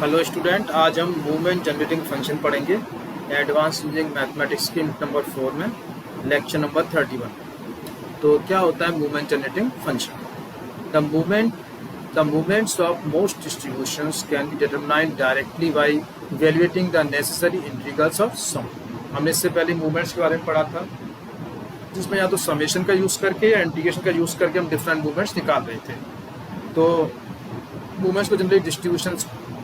Hello student, आज हम movement generating function पढ़ेंगे एडवांस यूजिंग मैथमेटिक्स के नंबर 4 में लेक्चर नंबर 31। तो क्या होता है movement generating function? The movements of most distributions can be determined directly by evaluating the necessary integrals of sum. हमने इससे पहले मूवमेंट्स के बारे में पढ़ा था, जिसमें या तो समेशन का यूज़ करके या इंटीग्रेशन का यूज़ करके हम डिफरेंट मूवमेंट्स निकाल रहे थे। तो मूवमेंट्स को जनरली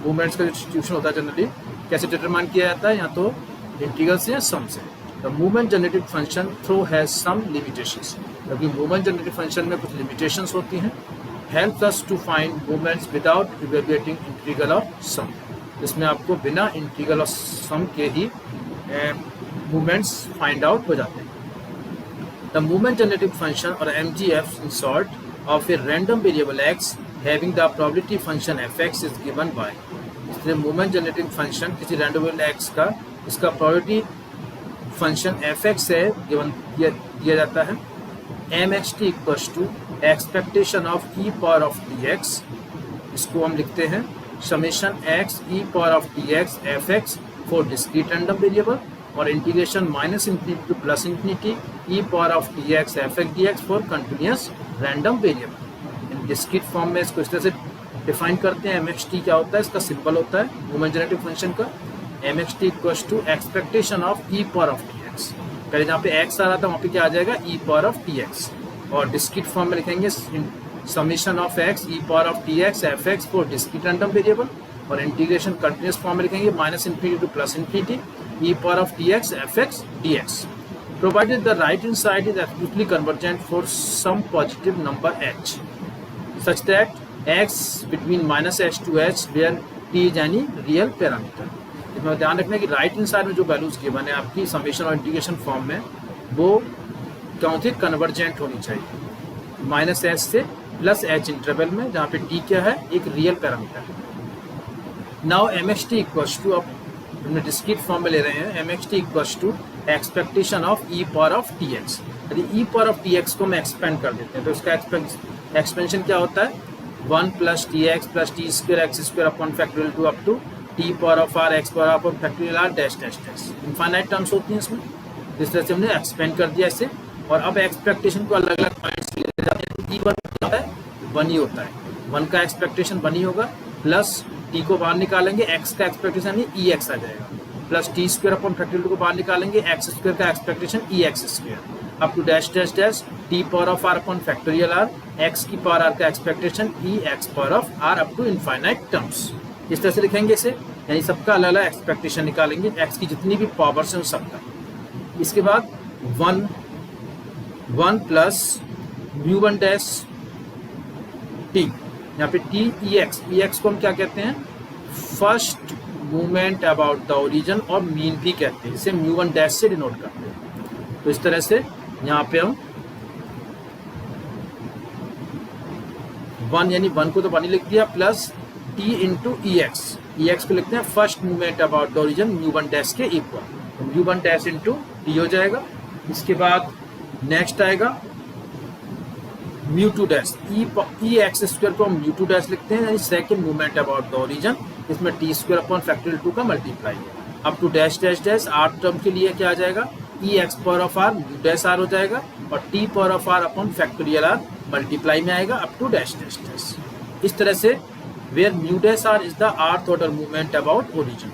मूवमेंट्स का जो डिस्ट्रीब्यूशन होता है जनरली कैसे डिटरमाइन किया जाता है, या तो इंटीग्रल से या सम से। The movement generative function through has some limitations, क्योंकि मूवमेंट जनरेटिव फंक्शन में कुछ लिमिटेशंस होती हैं। Help us to find movements without evaluating integral of sum, जिसमें आपको बिना इंटीग्रल ऑफ सम के ही मूवमेंट्स फाइंड आउट हो जाते हैं। The movement generating function or MGF in short of a random variable x having the probability function fx is given by, इसलिए movement generating function किसी random variable x का इसका probability function fx है given दिया जाता है। mxt equals to expectation of e power of dx, इसको हम लिखते हैं summation x e power of dx fx for discrete random variable, और integration minus infinity to plus infinity e power of D x f x d x for continuous random variable. इन discrete form में इसको इस तरह से define करते हैं। M x T क्या होता है, इसका सिंबल होता है मूवमेंट जनरेटिव फंक्शन का M x T equals to expectation of E power of D X. पहले जहाँ पे एक्स आ रहा था वहाँ पे क्या आ जाएगा, ई पावर ऑफ डी एक्स, और डिस्क्रीट फॉर्म में लिखेंगे summation of x E power of D x f x for discrete random variable, और इंटीग्रेशन कंटिन्यूस फॉर्म में लिखेंगे minus infinity to plus infinity e power of dx fx dx, provided the right hand side is absolutely convergent for some positive number h such that x between minus h to h where t is any real parameter। इसमें ध्यान रखना कि right hand side में जो values given है आपकी summation और integration form में, वो क्या होती है, कन्वर्जेंट होनी चाहिए माइनस एच से प्लस एच इंटरवल में, जहाँ पे t क्या है, एक रियल पैरामीटर है। Now M x T equals to, अब हमने डिस्क्रीट फॉर्म में ले रहे हैं, M x T equals to expectation of E power of T X. यदि E power of T X को हम एक्सपेंड कर देते हैं तो उसका एक्सपेंशन क्या होता है, 1 plus T X plus T square X square upon factorial two up to T power of R X power upon factorial R dash dash dash. Infinite terms होती हैं इसमें, इस तरह से हमने एक्सपेंड कर दिया इसे। और अब एक्सपेक्टेशन को अलग अलग पॉइंट्स ले जाते हैं, तो ई वन क्या होता है, 1 ही होता है, 1 का एक्सपेक्टेशन 1 ही होगा, प्लस टी को बाहर निकालेंगे एक्स का एक्सपेक्टेशन यानी ई एक्स आ जाएगा, plus T square upon factorial को बाहर निकालेंगे एक्स स्क्वायर का expectation E X square up to dash dash dash T power of are upon factorial are X की पावर आर का expectation E x power of R up to infinite terms. इस तरह से लिखेंगे इसे, यानी सबका अलग अलग एक्सपेक्टेशन निकालेंगे एक्स की जितनी भी पावर्स हैं उन सबका। इसके बाद 1 प्लस म्यू 1 डैश टी, यहाँ पे टी ई एक्स को हम क्या कहते हैं, first movement about the origin, और मीन भी कहते हैं, इसे म्यू 1 डैश से डिनोट करते हैं। तो इस तरह से यहाँ पे हम 1 यानी 1 को तो 1 ही लिख दिया, plus T into E X को लिखते हैं first movement about the origin mu 1 dash के इक्वल, तो म्यू 1 डैश इंटू टी हो जाएगा। इसके बाद नेक्स्ट आएगा mu 2 dash, E X square को हम म्यू 2 डैश लिखते हैं, यानी second movement about the origin, इसमें टी स्क्वायर अपॉन फैक्टोरियल 2 का मल्टीप्लाई है up to dash dash dash. R term के लिए क्या आ जाएगा, e x power of r mu dash r हो जाएगा, और t power of are upon factorial r multiply में आएगा up to dash dash dash. इस तरह से where mu dash r is the rth order movement about origin.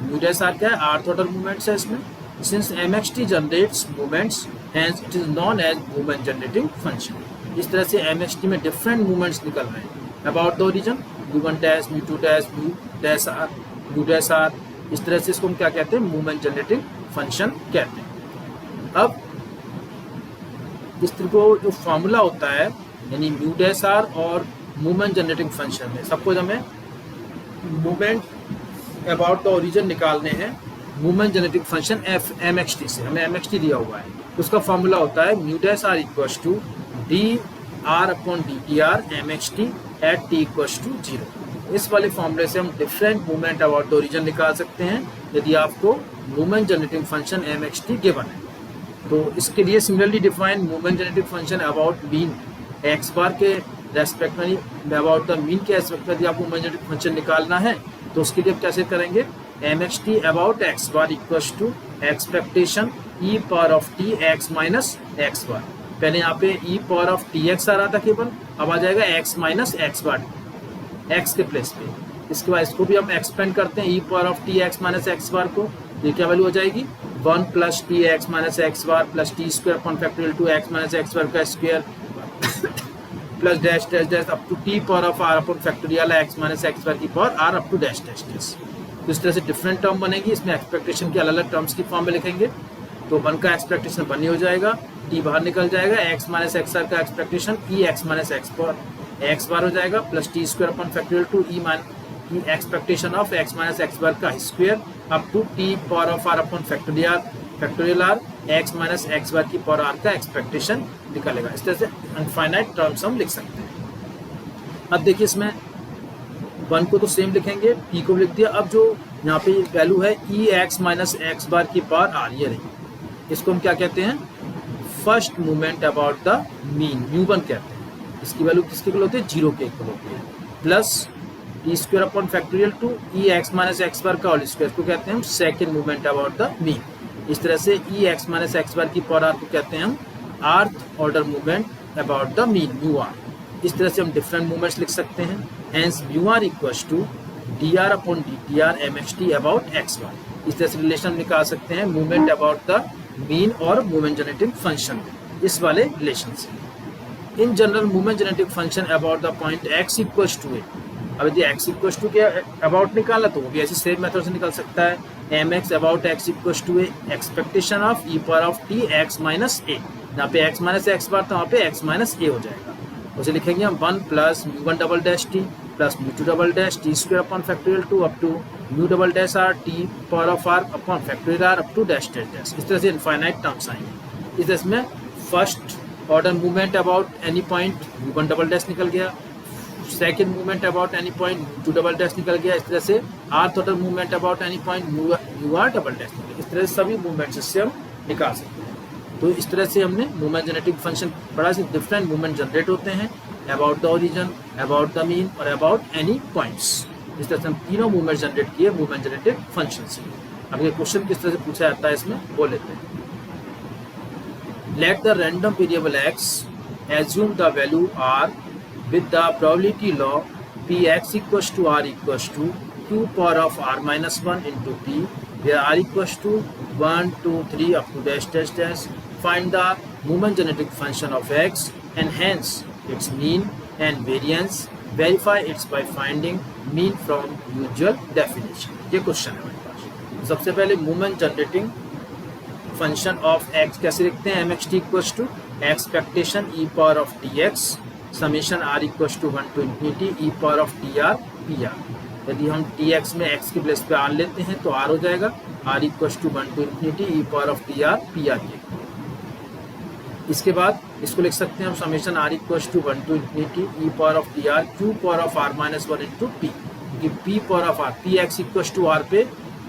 Mu dash r क्या है, आर्थ ऑर्डर मूवमेंट्स है इसमें। Since m x t generates movements hence it is known as movement generating function. इस तरह से M x T में different movements निकल रहे हैं about the origin, mu 1 dash mu 2 dash mu dash R mu dash R. इस तरह से इसको हम क्या कहते हैं, मूवमेंट जनरेटिंग फंक्शन कहते हैं। अब इस तरह को जो फॉर्मूला होता है, यानी म्यू डैश आर और मूवमेंट जनरेटिंग फंक्शन में सपोज हमें मूवमेंट अबाउट द ओरिजिन निकालने हैं movement generating function M x T से, हमें एम एक्स टी दिया हुआ है, उसका फॉर्मूला होता है mu dash r equals to d r upon D t r m x t at T equals to 0। इस वाले फॉर्मूले से हम different movement about the origin निकाल सकते हैं यदि आपको movement generating function M x t given है। तो इसके लिए similarly define movement generating function about mean x bar के रेस्पेक्ट में, अबाउट द मीन के रेस्पेक्ट में यदि आपको मूवमेंट जनरेटिंग फंक्शन निकालना है तो उसके लिए कैसे करेंगे, m x t about x bar equals to expectation E power of T x minus x bar. पहले यहाँ पे e power of T x आ रहा था केवल, अब आ जाएगा x minus x bar x के प्लेस पे। इसके बाद इसको भी हम एक्सपेंड करते हैं, e power of T x minus x bar को, ये क्या वैल्यू हो जाएगी 1 plus T x minus x bar plus T square upon factorial two x minus x bar का square plus dash dash dash up to T power of are upon factorial x minus x bar की power r up to dash dash dash. तो इस तरह से different term बनेगी, इसमें expectation की अलग अलग टर्म्स की फॉर्म में लिखेंगे। तो 1 का एक्सपेक्टेशन 1 ही हो जाएगा, टी बाहर निकल जाएगा, एक्स माइनस एक्स बार का एक्सपेक्टेशन ई एक्स माइनस एक्स बार हो जाएगा plus T square upon factorial two e expectation of x minus x bar का square up to T power of are upon factorial are x minus x bar की power R का expectation निकलेगा। इस तरह से अनफाइनाइट terms हम लिख सकते हैं। अब देखिए इसमें 1 को तो सेम लिखेंगे, टी को भी लिख दिया। अब जो यहाँ पे वैल्यू है ई एक्स माइनस एक्स बार की पावर आर, ये रही, इसको हम क्या कहते हैं, first movement about the mean, u1 कहते हैं। इसकी वैल्यू किसके इक्वल होती है, 0 के इक्वल होती है, plus T square upon factorial two e x minus x bar का होल स्क्वायर को कहते हैं हम second movement about the mean. इस तरह से ई एक्स माइनस एक्स बार की पावर आर को कहते हैं हम rth order movement about the mean u r. इस तरह से हम डिफरेंट मूवमेंट्स लिख सकते हैं। Hence u r equals to d r upon D t r m x t about x bar. इस तरह से रिलेशन निकाल सकते हैं मूवमेंट अबाउट द मीन और मूवमेंट जनरेटिंग फंक्शन, इस वाले रिलेशन से। In general movement generating function about the point x equals to a. अब यदि x equals to k about निकाला तो वो भी ऐसे सेम मेथड से निकल सकता है, m x about x equals to a expectation of E power of T x minus a. यहाँ पे एक्स माइनस एक्स बार तो वहाँ पे एक्स माइनस ए हो जाएगा। उसे लिखेंगे हम 1 plus mu 1 double dash T plus mu 2 double dash T square upon factorial two up to mu double dash R T power of are upon factorial R up to dash dash dash. इस तरह से infinite terms आएंगे। इस तरह में first order movement about any point mu 1 double dash निकल गया, second movement about any point mu 2 double dash निकल गया। इस तरह से rth order movement about any point mu R double dash निकल गया। इस तरह से सभी मूवमेंट्स इससे हम निकाल सकते हैं। तो इस तरह से हमने मूवमेंट जनरेटिंग फंक्शन पढ़ा, से डिफरेंट मूवमेंट जनरेट होते हैं about the origin, about the mean और अबाउट एनी पॉइंट्स। इस तरह से हम तीनों मूवमेंट जनरेट किए मूवमेंट जनरेटिंग फंक्शन से। अब ये क्वेश्चन किस तरह से पूछा जाता है इसमें वो लेते हैं। Let the random variable X assume the value R with the probability law px equals to r equals to q power of r minus 1 into p, where r equals to 1, 2, 3 up to dash dash dash. Find the movement generating function of x and hence its mean and variance. Verify it by finding mean from usual definition. ये question है हमारे पास। सबसे पहले movement generating function of x कैसे लिखते हैं, M x T equals to expectation E power of T X summation R equals to 1 to infinity E power of T R P R. यदि हम टी एक्स में X के place पे R लेते हैं तो आर हो जाएगा R equals to 1 to infinity E power of T R P R. इसके बाद इसको लिख सकते हैं हम summation R equals to 1 to infinity E power of T R Q power of R minus 1 into P, क्योंकि P power of R P X equals to R पे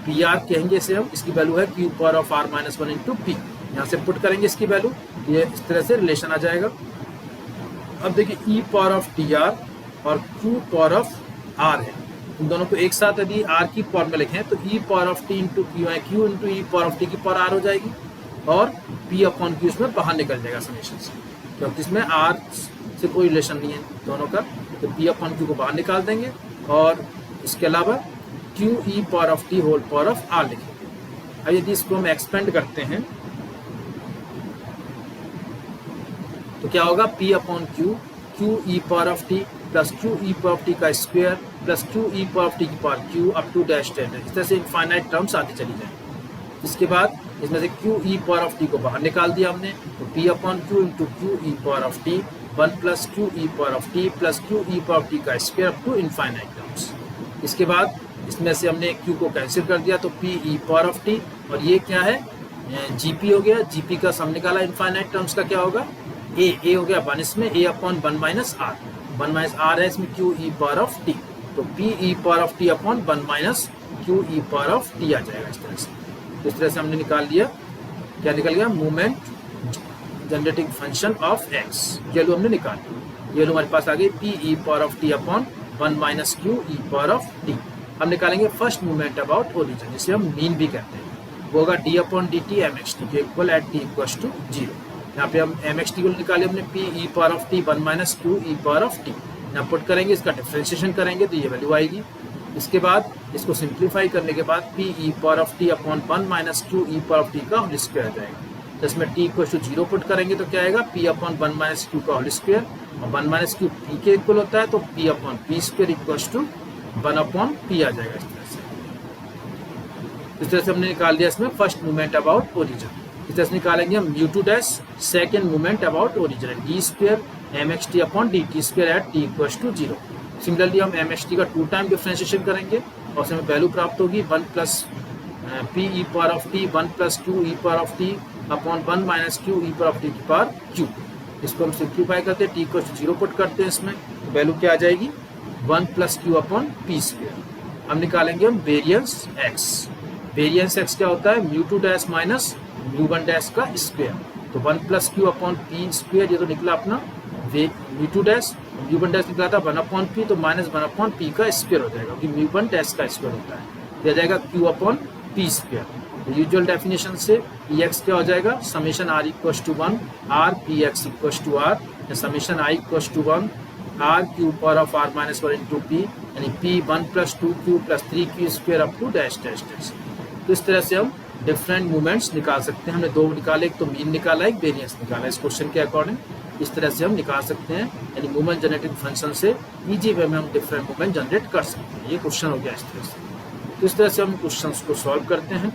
P R कहेंगे इसे हम, इसकी वैल्यू है Q power of R minus 1 into P. यहाँ से put करेंगे इसकी वैल्यू, ये इस तरह से रिलेशन आ जाएगा। अब देखिए ई पावर ऑफ टी आर और क्यू पावर ऑफ आर है, इन दोनों को एक साथ यदि आर की पावर में लिखें तो e power of T into Q है, Q into e power of T की पावर आर हो जाएगी और पी अपॉन क्यू इसमें बाहर निकल जाएगा समेशन से, क्योंकि इसमें आर से कोई रिलेशन नहीं है दोनों का। तो पी अपॉन क्यू को बाहर निकाल देंगे और इसके अलावा Q E power of T whole power of R लिखेंगे। अब यदि इसको हम एक्सपेंड करते हैं तो क्या होगा, P upon Q, Q E power of T plus Q E power of T का square plus Q E power of T की power Q up to dash dash. इस तरह से इनफाइनाइट टर्म्स आती चली जाएंगी। इसके बाद इसमें से Q E power of T को बाहर निकाल दिया हमने, तो P upon Q into Q E power of T 1 plus Q E power of T plus Q E power of T का square up to infinite terms. इसके बाद इसमें से हमने क्यू को कैंसिल कर दिया तो P e power of T और ये क्या है जीपी हो गया, जीपी का सम निकाला इनफाइनाइट टर्म्स का क्या होगा ए हो गया 1, इसमें A upon 1 minus R, 1 minus R है इसमें Q E power of T, तो P e power of T upon 1 minus Q E power of T आ जाएगा इस तरह से। तो इस तरह से हमने निकाल लिया, क्या निकल गया, movement generating function of x, ये लो हमने निकाल लिया। ये लो हमारे पास आ गई P e power of T upon 1 minus Q E power of T. हम निकालेंगे फर्स्ट मूवमेंट अबाउट ओरिजिन, जिसे हम मीन भी कहते हैं। वो होगा D upon D T M x T के equal at T equals to 0। यहाँ पे हम एम एक्स टी को निकाले हमने P e power of T 1 minus Q E power of T. यहाँ पुट करेंगे, इसका डिफ्रेंशिएशन करेंगे तो ये वैल्यू आएगी। इसके बाद इसको सिंप्लीफाई करने के बाद P e power of T upon 1 minus Q E power of T का होल स्क्वायर आ जाएगा। तो इसमें टी इक्वल टू 0 पुट करेंगे तो क्या आएगा, पी अपॉन 1 माइनस क्यू का होल स्क्वायर, और 1 माइनस क्यू पी के इक्वल होता है तो P upon P square equals to 1 upon P आ जाएगा। इस तरह से हमने निकाल दिया इसमें फर्स्ट मूवमेंट अबाउट ओरिजिन। इस तरह से निकालेंगे हम mu two dash second movement about origin, D square M x T upon D T square at T equals to 0। Similarly हम एम एक्स टी का 2 टाइम डिफ्रेंशिएशन करेंगे और उसमें वैल्यू प्राप्त होगी 1 plus P e power of T 1 plus Q E power of T upon 1 minus Q E power of T की power Q. इसको हम सिंप्लीफाई करते हैं, टी इक्वल टू 0 पुट करते हैं, इसमें तो वैल्यू क्या आ जाएगी 1 plus Q upon P square. हम निकालेंगे हम वेरियंस एक्स। वेरियंस एक्स क्या होता है, mu two dash minus mu 1 dash का स्क्वायर, तो 1 plus Q upon P square, ये तो निकला अपना mu two dash, mu 1 dash निकला था 1 अपॉन पी, तो माइनस 1 अपॉन पी का स्क्वायर हो जाएगा क्योंकि म्यू 1 डैश का स्क्वायर होता है, दिया जाएगा क्यू अपॉन पी स्क्वायर। तो यूजुअल डेफिनेशन से ई एक्स क्या हो जाएगा, summation R equals to 1 R P X equals to R, summation I equals to 1 R Q power of R minus 1 into P, यानी P 1 plus 2 Q plus 3 Q square up to dash dash dash. तो इस तरह से हम different movements निकाल सकते हैं। हमने 2 निकाले, एक तो मीन निकाला, एक वेरिएंस निकाला। इस क्वेश्चन के अकॉर्डिंग इस तरह से हम निकाल सकते हैं, यानी मूवमेंट जनरेटिंग फंक्शन से इजी वे में हम डिफरेंट मूवमेंट जनरेट कर सकते हैं। ये क्वेश्चन हो गया इस तरह से। तो इस तरह से हम क्वेश्चन को सॉल्व करते हैं।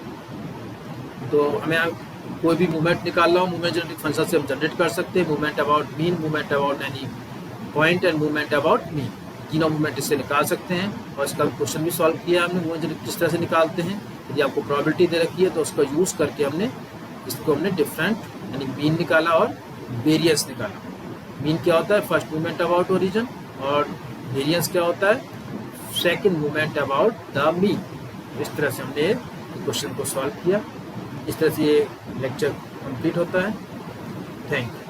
तो हमें कोई भी मूवमेंट निकालना हो, मूवमेंट जनरेटिंग फंक्शन से हम जनरेट कर सकते हैं। Movement about mean, movement about any point and movement about mean, तीनों मूवमेंट इससे निकाल सकते हैं। और इसका क्वेश्चन भी सॉल्व किया हमने, मूवमेंट जनरेट किस तरह से निकालते हैं। यदि आपको प्रोबेबिलिटी दे रखी है तो उसका यूज़ करके हमने डिफरेंट यानी मीन निकाला और वेरिएंस निकाला। मीन क्या होता है, फर्स्ट मूवमेंट अबाउट ओरिजिन, और वेरिएंस क्या होता है, second movement about the mean. इस तरह से हमने क्वेश्चन को सॉल्व किया। इस तरह से ये लेक्चर कंप्लीट होता है। Thank you.